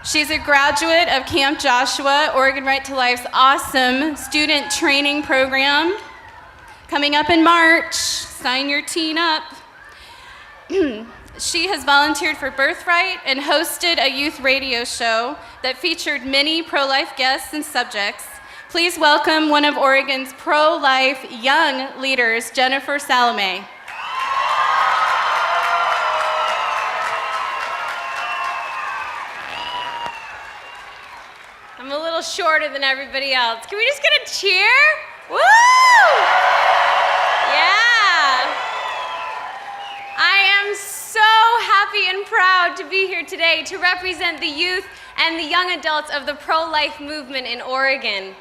She's a graduate of Camp Joshua, Oregon Right to Life's awesome student training program. Coming up in March, sign your teen up. She has volunteered for Birthright and hosted a youth radio show that featured many pro-life guests and subjects. Please welcome one of Oregon's pro-life young leaders, Jennifer Salame. I'm a little shorter than everybody else. Can we just get a cheer? Woo! Yeah! I am so happy and proud to be here today to represent the youth and the young adults of the pro-life movement in Oregon.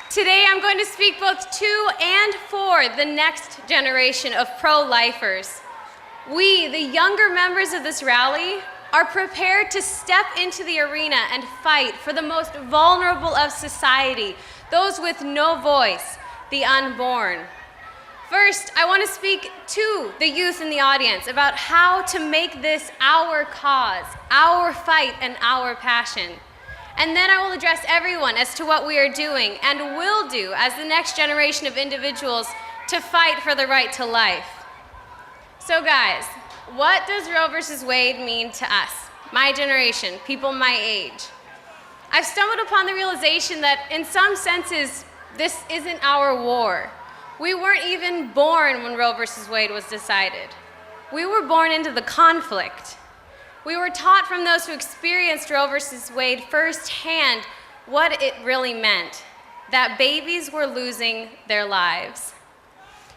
Today I'm going to speak both to and for the next generation of pro-lifers. We, the younger members of this rally, are prepared to step into the arena and fight for the most vulnerable of society, those with no voice, the unborn. First, I want to speak to the youth in the audience about how to make this our cause, our fight, and our passion. And then I will address everyone as to what we are doing and will do as the next generation of individuals to fight for the right to life. So guys, what does Roe versus Wade mean to us, my generation, people my age? I've stumbled upon the realization that in some senses, this isn't our war. We weren't even born when Roe versus Wade was decided. We were born into the conflict. We were taught from those who experienced Roe versus Wade firsthand what it really meant, that babies were losing their lives.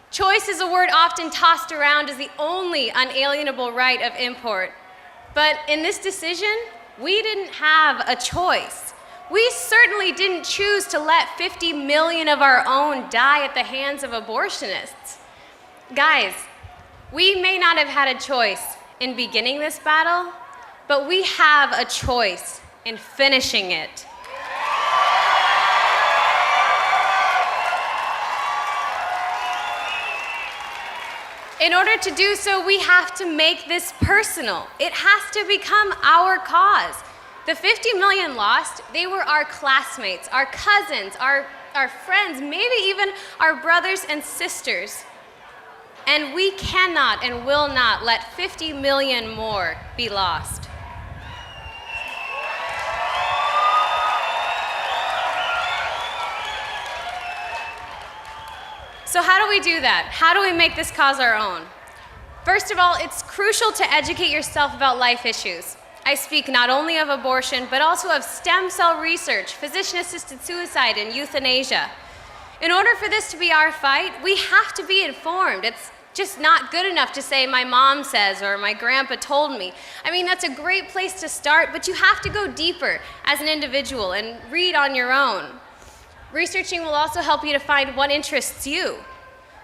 Choice is a word often tossed around as the only unalienable right of import. But in this decision, we didn't have a choice. We certainly didn't choose to let 50 million of our own die at the hands of abortionists. Guys, we may not have had a choice in beginning this battle, but we have a choice in finishing it. In order to do so, we have to make this personal. It has to become our cause. The 50 million lost, they were our classmates, our cousins, our friends, maybe even our brothers and sisters. And we cannot and will not let 50 million more be lost. So how do we do that? How do we make this cause our own? First of all, it's crucial to educate yourself about life issues. I speak not only of abortion, but also of stem cell research, physician-assisted suicide, and euthanasia. In order for this to be our fight, we have to be informed. It's just not good enough to say, my mom says, or my grandpa told me. I mean, that's a great place to start, but you have to go deeper as an individual and read on your own. Researching will also help you to find what interests you.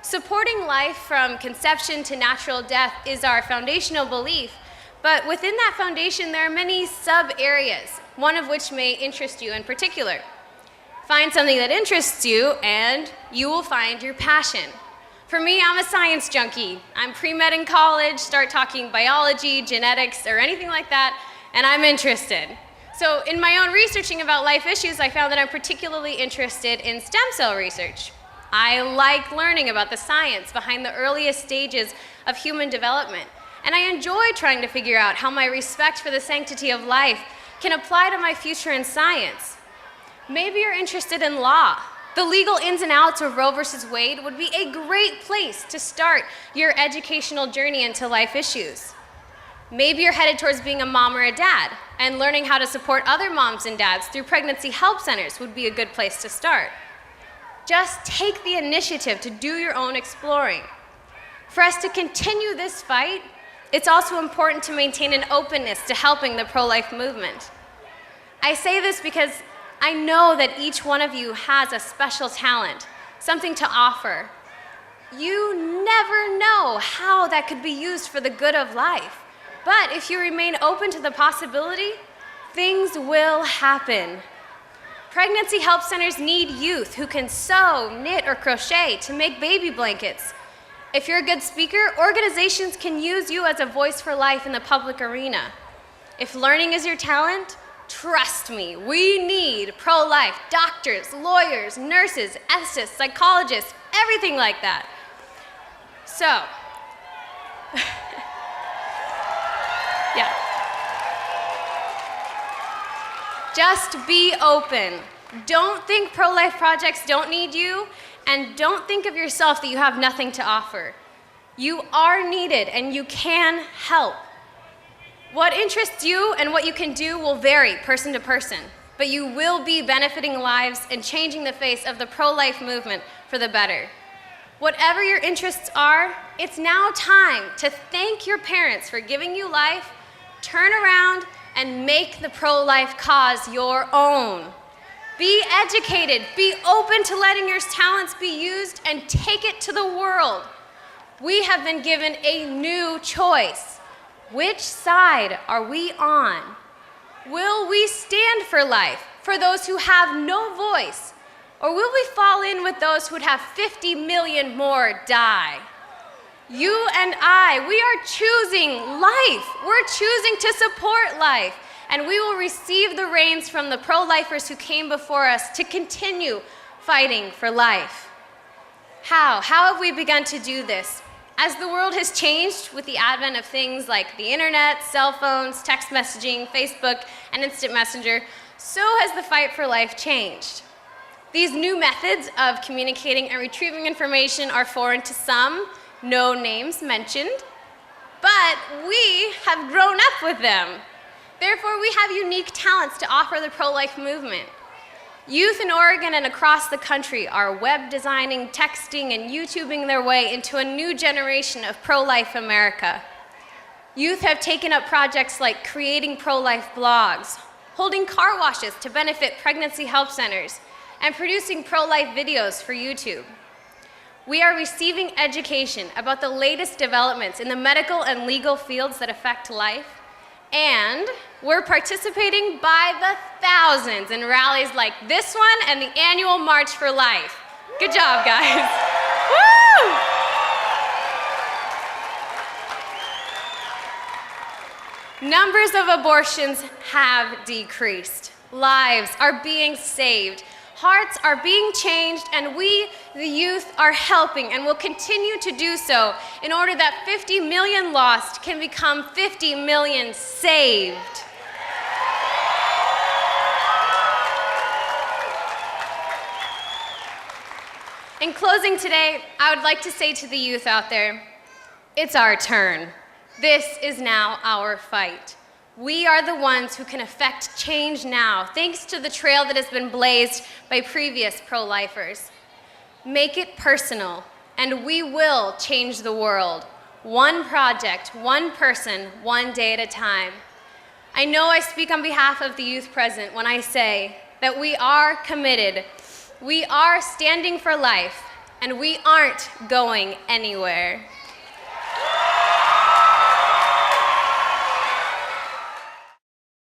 Supporting life from conception to natural death is our foundational belief, but within that foundation there are many sub-areas, one of which may interest you in particular. Find something that interests you and you will find your passion. For me, I'm a science junkie. I'm pre-med in college, start talking biology, genetics, or anything like that, and I'm interested. So in my own researching about life issues, I found that I'm particularly interested in stem cell research. I like learning about the science behind the earliest stages of human development, and I enjoy trying to figure out how my respect for the sanctity of life can apply to my future in science. Maybe you're interested in law. The legal ins and outs of Roe versus Wade would be a great place to start your educational journey into life issues. Maybe you're headed towards being a mom or a dad, and learning how to support other moms and dads through pregnancy help centers would be a good place to start. Just take the initiative to do your own exploring. For us to continue this fight, it's also important to maintain an openness to helping the pro-life movement. I say this because I know that each one of you has a special talent, something to offer. You never know how that could be used for the good of life. But if you remain open to the possibility, things will happen. Pregnancy help centers need youth who can sew, knit, or crochet to make baby blankets. If you're a good speaker, organizations can use you as a voice for life in the public arena. If learning is your talent, trust me, we need pro-life doctors, lawyers, nurses, ethicists, psychologists, everything like that. So, yeah. Just be open. Don't think pro-life projects don't need you, and don't think of yourself that you have nothing to offer. You are needed, and you can help. What interests you and what you can do will vary person to person, but you will be benefiting lives and changing the face of the pro-life movement for the better. Whatever your interests are, it's now time to thank your parents for giving you life, turn around, and make the pro-life cause your own. Be educated, be open to letting your talents be used, and take it to the world. We have been given a new choice. Which side are we on? Will we stand for life, for those who have no voice? Or will we fall in with those who would have 50 million more die? You and I, we are choosing life. We're choosing to support life. And we will receive the reins from the pro-lifers who came before us to continue fighting for life. How? How have we begun to do this? As the world has changed with the advent of things like the internet, cell phones, text messaging, Facebook, and instant messenger, so has the fight for life changed. These new methods of communicating and retrieving information are foreign to some, no names mentioned, but we have grown up with them. Therefore, we have unique talents to offer the pro-life movement. Youth in Oregon and across the country are web designing, texting, and YouTubing their way into a new generation of pro-life America. Youth have taken up projects like creating pro-life blogs, holding car washes to benefit pregnancy help centers, and producing pro-life videos for YouTube. We are receiving education about the latest developments in the medical and legal fields that affect life, and we're participating by the thousands in rallies like this one and the annual March for Life. Good job, guys. Woo! Numbers of abortions have decreased. Lives are being saved. Hearts are being changed, and we, the youth, are helping and will continue to do so in order that 50 million lost can become 50 million saved. In closing today, I would like to say to the youth out there, it's our turn. This is now our fight. We are the ones who can affect change now, thanks to the trail that has been blazed by previous pro-lifers. Make it personal, and we will change the world. One project, one person, one day at a time. I know I speak on behalf of the youth present when I say that we are committed, we are standing for life, and we aren't going anywhere.